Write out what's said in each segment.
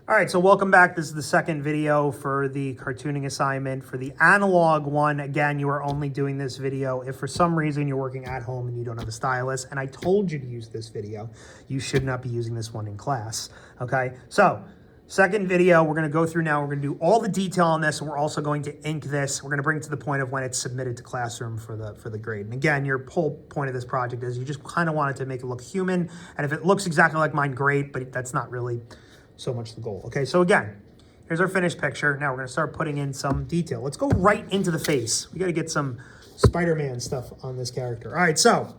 All right, so welcome back. This is the second video for the cartooning assignment. For the analog one, again, you are only doing this video if for some reason you're working at home and you don't have a stylus, and I told you to use this video. You should not be using this one in class, okay? So, second video, we're gonna go through now. We're gonna do all the detail on this, and we're also going to ink this. We're gonna bring it to the point of when it's submitted to Classroom for the grade. And again, your whole point of this project is you just kind of wanted to make it look human, and if it looks exactly like mine, great, but that's not really so much the goal. Okay, so again, here's our finished picture. Now we're gonna start putting in some detail. Let's go right into the face. We gotta get some Spider-Man stuff on this character. All right, so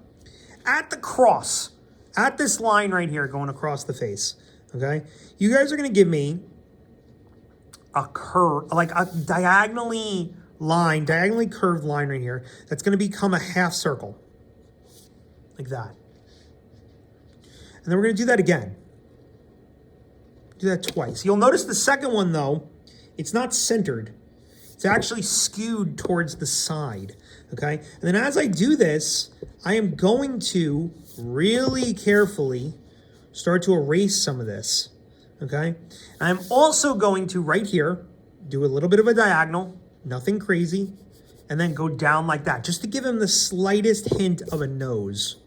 at the cross, at this line right here going across the face, okay, you guys are gonna give me a curve, like a diagonally curved line right here that's gonna become a half circle, like that. And then we're gonna do that again. Do that twice. You'll notice the second one though, it's not centered. It's actually skewed towards the side, okay? And then as I do this, I am going to really carefully start to erase some of this, okay? And I'm also going to, right here, do a little bit of a diagonal, nothing crazy, and then go down like that, just to give him the slightest hint of a nose.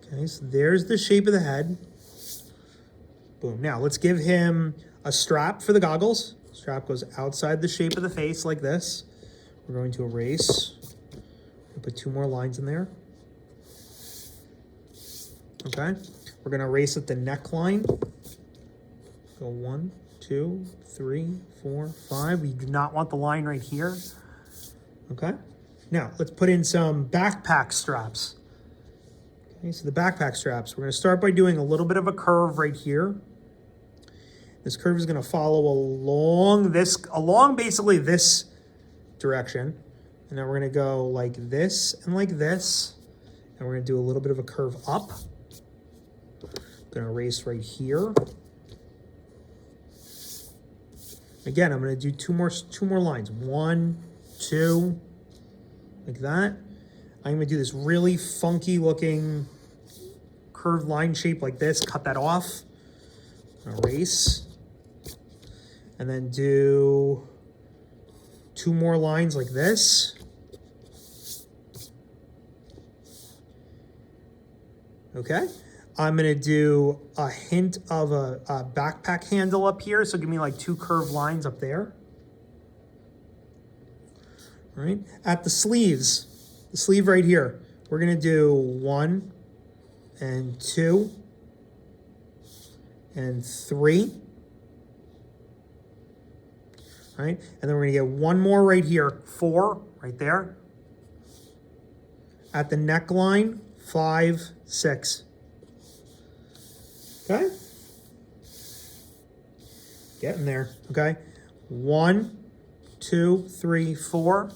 Okay, so there's the shape of the head. Boom. Now let's give him a strap for the goggles. Strap goes outside the shape of the face like this. We're going to erase. We'll put two more lines in there. Okay. We're going to erase at the neckline. Go 1, 2, 3, 4, 5. We do not want the line right here. Okay. Now let's put in some backpack straps. Okay, so the backpack straps. We're going to start by doing a little bit of a curve right here. This curve is going to follow along basically this direction. And then we're going to go like this and like this. And we're going to do a little bit of a curve up. Going to erase right here. Again, I'm going to do two more lines. 1, 2, like that. I'm going to do this really funky looking curved line shape like this. Cut that off. Erase. And then do 2 more lines like this. Okay. I'm going to do a hint of a backpack handle up here. So give me like 2 curved lines up there. All right. At the sleeves, the sleeve right here, we're going to do 1 and 2 and 3. All right, and then we're gonna get 1 more right here, 4 right there. At the neckline, 5, 6. Okay? Getting there, okay? 1, 2, 3, 4,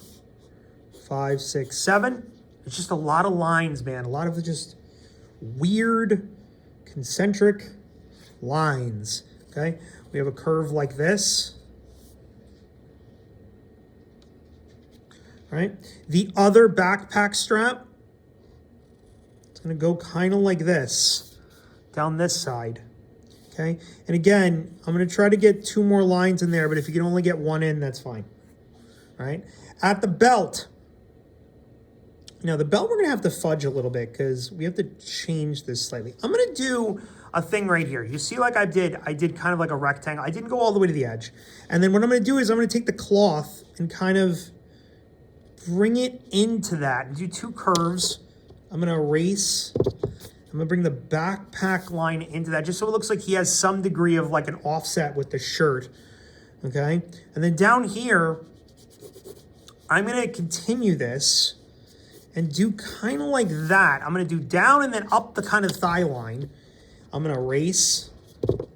5, 6, 7. It's just a lot of lines, man. A lot of just weird, concentric lines, okay? We have a curve like this. All right? The other backpack strap, it's gonna go kind of like this, down this side, okay? And again, I'm gonna try to get 2 more lines in there, but if you can only get 1 in, that's fine, all right? At the belt, now the belt we're gonna have to fudge a little bit because we have to change this slightly. I'm gonna do a thing right here. You see like I did kind of like a rectangle. I didn't go all the way to the edge. And then what I'm gonna do is I'm gonna take the cloth and kind of bring it into that and do 2 curves. I'm gonna erase. I'm gonna bring the backpack line into that just so it looks like he has some degree of like an offset with the shirt, okay? And then down here, I'm gonna continue this and do kind of like that. I'm gonna do down and then up the kind of thigh line. I'm gonna erase. I'm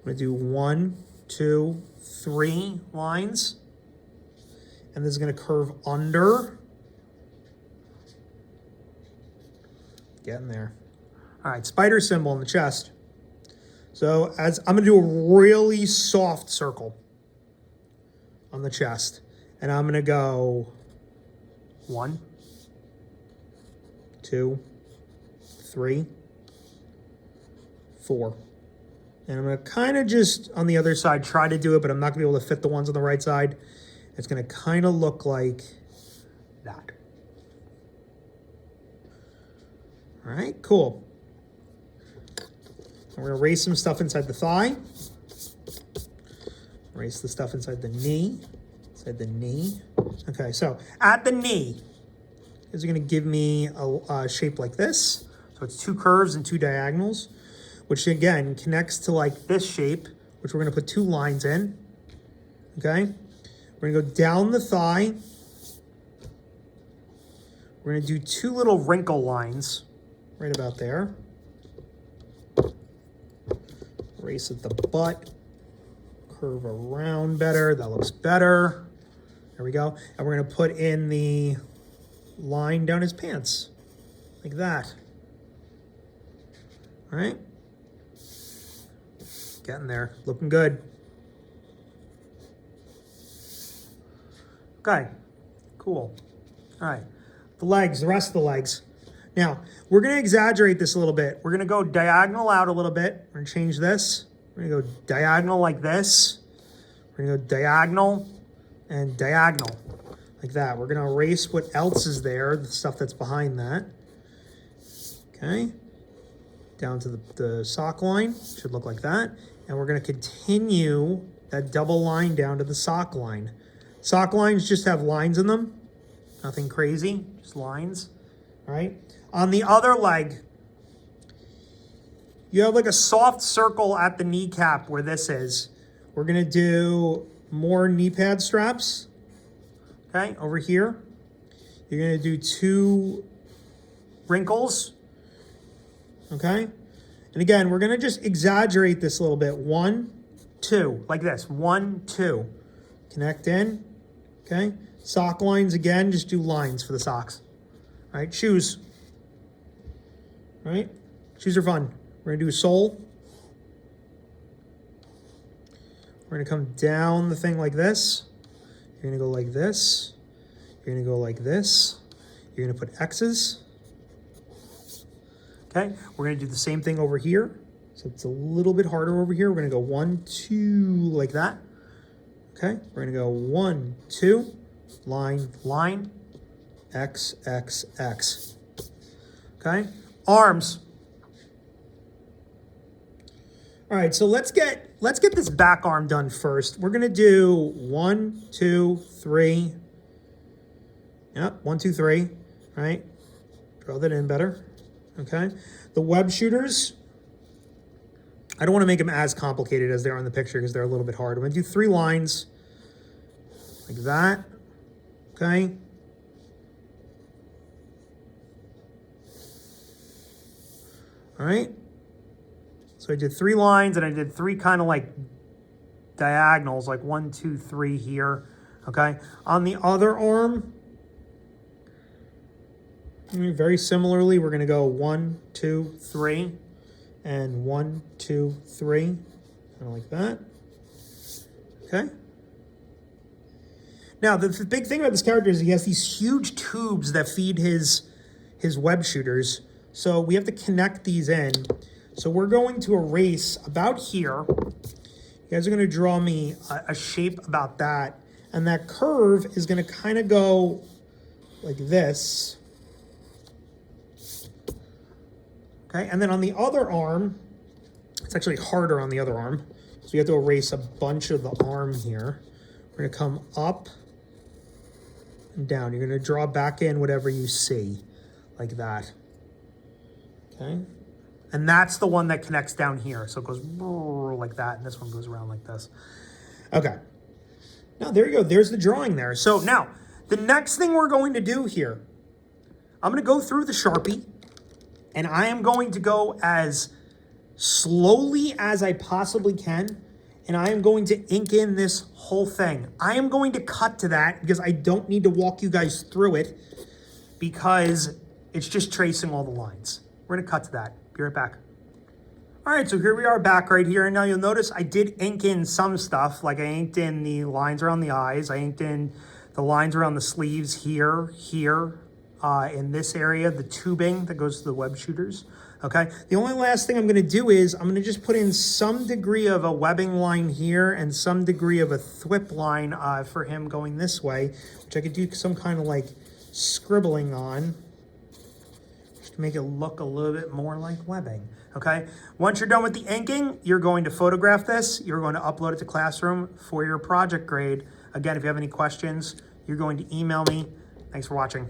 gonna do 1, 2, 3 lines. And this is gonna curve under. Getting there. All right, spider symbol on the chest. So as I'm gonna do a really soft circle on the chest. And I'm gonna go 1, 2, 3, 4. And I'm going to kind of just, on the other side, try to do it, but I'm not going to be able to fit the ones on the right side. It's going to kind of look like that. All right, cool. We're going to erase some stuff inside the thigh. Erase the stuff inside the knee. Okay, so at the knee, is going to give me a shape like this. So it's 2 curves and 2 diagonals, which again connects to like this shape, which we're going to put 2 lines in. Okay, we're going to go down the thigh. We're going to do 2 little wrinkle lines right about there. Erase at the butt. Curve around better. That looks better. There we go. And we're going to put in the line down his pants like that. All right. Getting there. Looking good. Okay. Cool. All right. The legs, the rest of the legs. Now, we're going to exaggerate this a little bit. We're going to go diagonal out a little bit. We're going to change this. We're going to go diagonal like this. We're going to go diagonal and diagonal like that. We're going to erase what else is there, the stuff that's behind that. Okay. Down to the sock line. Should look like that. And we're going to continue that double line down to the sock line. Sock lines just have lines in them. Nothing crazy, just lines. All right. On the other leg, you have like a soft circle at the kneecap where this is. We're going to do more knee pad straps. Okay, over here. You're going to do 2 wrinkles. Okay. And again, we're going to just exaggerate this a little bit. 1, 2, like this. 1, 2. Connect in. Okay. Sock lines again, just do lines for the socks. All right, shoes. All right, shoes are fun. We're going to do a sole. We're going to come down the thing like this. You're going to go like this. You're going to go like this. You're going to put X's. Okay, we're going to do the same thing over here. So it's a little bit harder over here. We're going to go 1, 2, like that. Okay, we're going to go 1, 2, line, line, X, X, X. Okay, arms. All right, so let's get this back arm done first. We're gonna do 1, 2, 3. Yep, 1, 2, 3. All right, draw that in better. Okay, the web shooters. I don't want to make them as complicated as they are in the picture because they're a little bit hard. I'm gonna do 3 lines like that. Okay. All right. So I did 3 lines and I did 3 kind of like diagonals, like 1, 2, 3 here. Okay. On the other arm, very similarly, we're going to go 1, 2, 3 and 1, 2, 3, kind of like that. Okay. Now, the big thing about this character is he has these huge tubes that feed his web shooters. So we have to connect these in. So we're going to erase about here. You guys are going to draw me a shape about that. And that curve is going to kind of go like this. Okay, and then on the other arm, it's actually harder on the other arm. So you have to erase a bunch of the arm here. We're going to come up and down. You're going to draw back in whatever you see, like that. Okay. And that's the one that connects down here. So it goes like that, and this one goes around like this. Okay. Now, there you go. There's the drawing there. So now, the next thing we're going to do here, I'm going to go through the Sharpie, and I am going to go as slowly as I possibly can, and I am going to ink in this whole thing. I am going to cut to that because I don't need to walk you guys through it because it's just tracing all the lines. We're going to cut to that. Be right back. All right, so here we are back right here. And now you'll notice I did ink in some stuff. Like I inked in the lines around the eyes. I inked in the lines around the sleeves here, in this area, the tubing that goes to the web shooters. Okay, the only last thing I'm going to do is I'm going to just put in some degree of a webbing line here and some degree of a thwip line for him going this way, which I could do some kind of like scribbling on just to make it look a little bit more like webbing. Okay, once you're done with the inking, you're going to photograph this. You're going to upload it to Classroom for your project grade. Again, if you have any questions, you're going to email me. Thanks for watching.